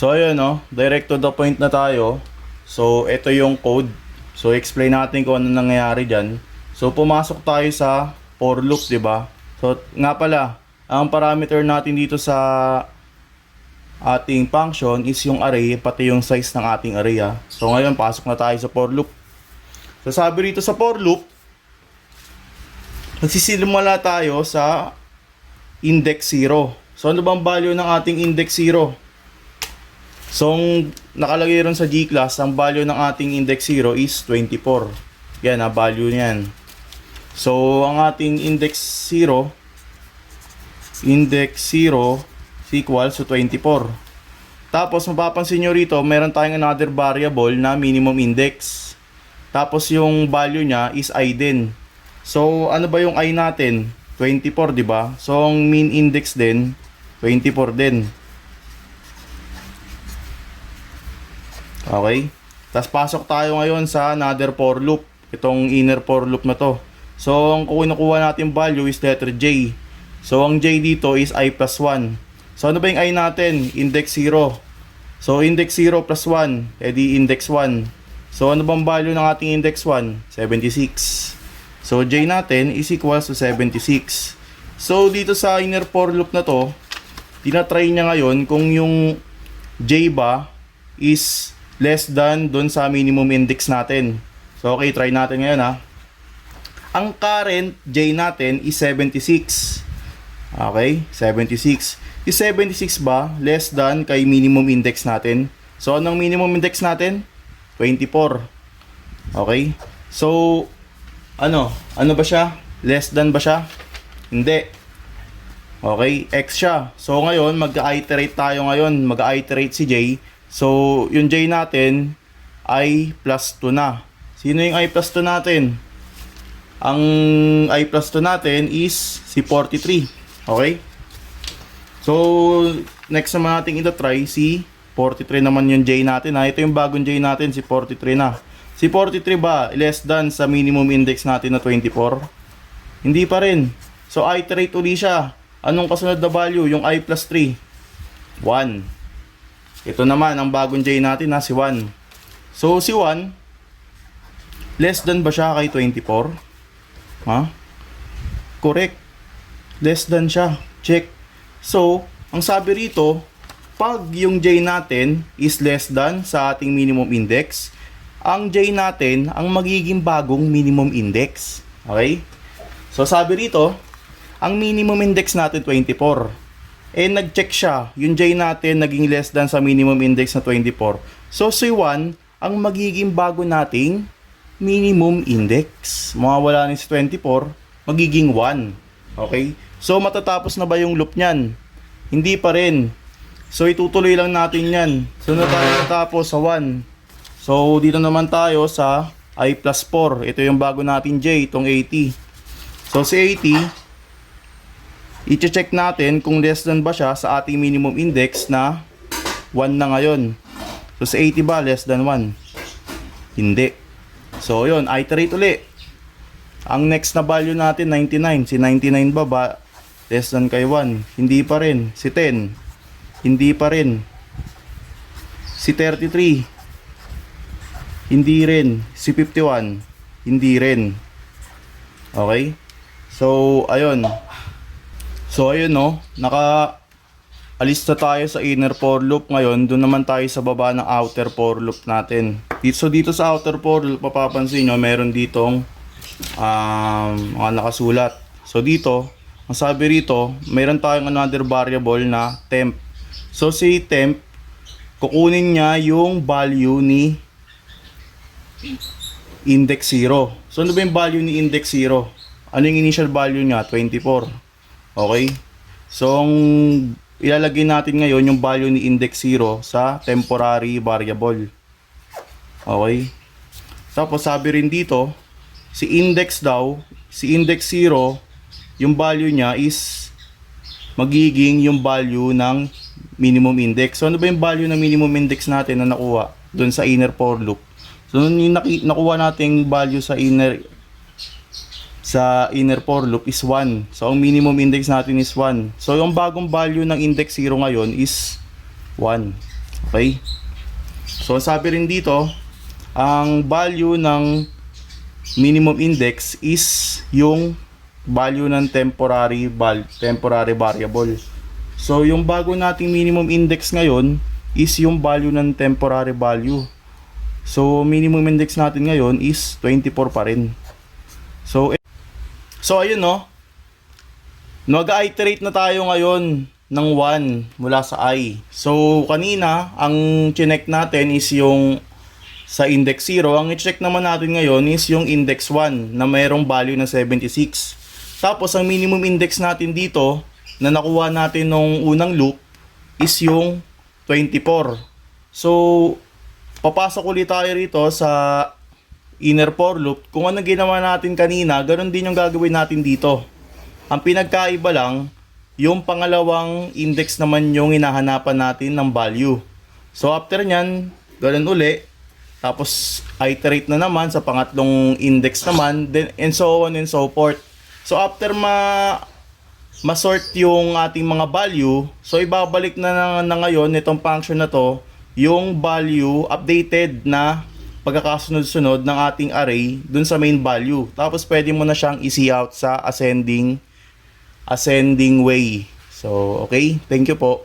So ayun no, direct to the point na tayo. So ito yung code. So explain natin kung ano nangyayari diyan. So pumasok tayo sa for loop, 'di ba? So nga pala, ang parameter natin dito sa ating function is yung array pati yung size ng ating array ha. So ngayon pasok na tayo sa for loop. So sabi rito sa for loop, magsisimula tayo sa index 0. So ano bang value ng ating index 0? So, nakalagay ron sa G-class, ang value ng ating index 0 is 24. Yan, value niyan. So, ang ating index 0 is equal to 24. Tapos, mapapansin nyo rito, meron tayong another variable na minimum index. Tapos, yung value niya is I din. So, ano ba yung I natin? 24, di ba? So, ang min index din, 24 din. Okay? Tapos pasok tayo ngayon sa another for loop. Itong inner for loop na to. So, ang kinukuha natin value is letter J. So, ang J dito is I plus 1. So, ano ba yung I natin? Index 0. So, index 0 plus 1, edi index 1. So, ano bang value ng ating index 1? 76. So, J natin is equals to 76. So, dito sa inner for loop na to, tinatry niya ngayon kung yung J ba is less than dun sa minimum index natin. So, okay, try natin ngayon ha. Ang current J natin is 76. Okay, 76. Is 76 ba less than kay minimum index natin? So, anong minimum index natin? 24. Okay? So, ano ba siya? Less than ba siya? Hindi. Okay, X siya. So, ngayon, mag-iterate tayo ngayon. Mag-iterate si J. So, yung J natin ay plus 2 na. Sino yung I plus 2 natin? Ang I plus 2 natin is si 43. Okay? So, next naman natin ito-try si 43 naman yung J natin. Ito yung bagong J natin, si 43 na. Si 43 ba less than sa minimum index natin na 24? Hindi pa rin. So, iterate uli siya. Anong kasunod na value? Yung I plus 3. 1. Ito naman, ang bagong J natin na si 1. So, si 1, less than ba siya kay 24? Ha? Correct. Less than siya. Check. So, ang sabi rito, pag yung J natin is less than sa ating minimum index, ang J natin ang magiging bagong minimum index. Okay? So, sabi rito, ang minimum index natin 24. Nag-check siya, yung J natin naging less than sa minimum index na 24. So, si 1, ang magiging bago nating minimum index. Mawawala ni si 24, magiging 1. Okay? So, matatapos na ba yung loop niyan? Hindi pa rin. So, itutuloy lang natin yan. So, na tayo natapos sa 1. So, dito naman tayo sa I plus 4. Ito yung bago natin J, itong 80. So, si 80, i-check natin kung less than ba siya sa ating minimum index na 1 na ngayon. So, sa 80 ba less than 1? Hindi. So, yun, iterate uli. Ang next na value natin, 99. Si 99 ba less than kay 1? Hindi pa rin. Si 10. Hindi pa rin. Si 33. Hindi rin. Si 51. Hindi rin. Okay? So, ayun. So ayun no, naka-alis na tayo sa inner for loop ngayon. Doon naman tayo sa baba ng outer for loop natin. So dito sa outer for loop, mapapansin nyo, meron ditong mga nakasulat. So dito, ang sabi rito, meron tayong another variable na temp. So si temp, kukunin niya yung value ni index 0. So ano ba yung value ni index 0? Ano yung initial value niya? 24. Okay? So, ang ilalagay natin ngayon yung value ni index 0 sa temporary variable. Okay? Tapos, sabi rin dito, si index 0, yung value niya is magiging yung value ng minimum index. So, ano ba yung value ng minimum index natin na nakuha doon sa inner for loop? So, yung nakuha nating value sa inner for loop is 1. So, ang minimum index natin is 1. So, yung bagong value ng index 0 ngayon is 1. Okay? So, sabi rin dito, ang value ng minimum index is yung value ng temporary variable. So, yung bago nating minimum index ngayon is yung value ng temporary value. So, minimum index natin ngayon is 24 pa rin. So ayun no. Nag-iterate na tayo ngayon ng 1 mula sa I. So, kanina, ang chinek natin is yung sa index 0. Ang i-check naman natin ngayon is yung index 1 na mayroong value na 76. Tapos, ang minimum index natin dito na nakuha natin nung unang loop is yung 24. So, papasok ulit tayo rito sa inner for loop. Kung ano ginawa natin kanina, ganoon din yung gagawin natin dito. Ang pinagkaiba lang, yung pangalawang index naman yung hinahanapan natin ng value. So after nyan, ganoon uli. Tapos iterate na naman sa pangatlong index naman, then and so on and so forth. So after ma-sort yung ating mga value, so ibabalik na ngayon nitong function na to yung value updated na pagkakasunod-sunod ng ating array dun sa main value. Tapos pwede mo na siyang i-see out sa ascending way. So, okay. Thank you po.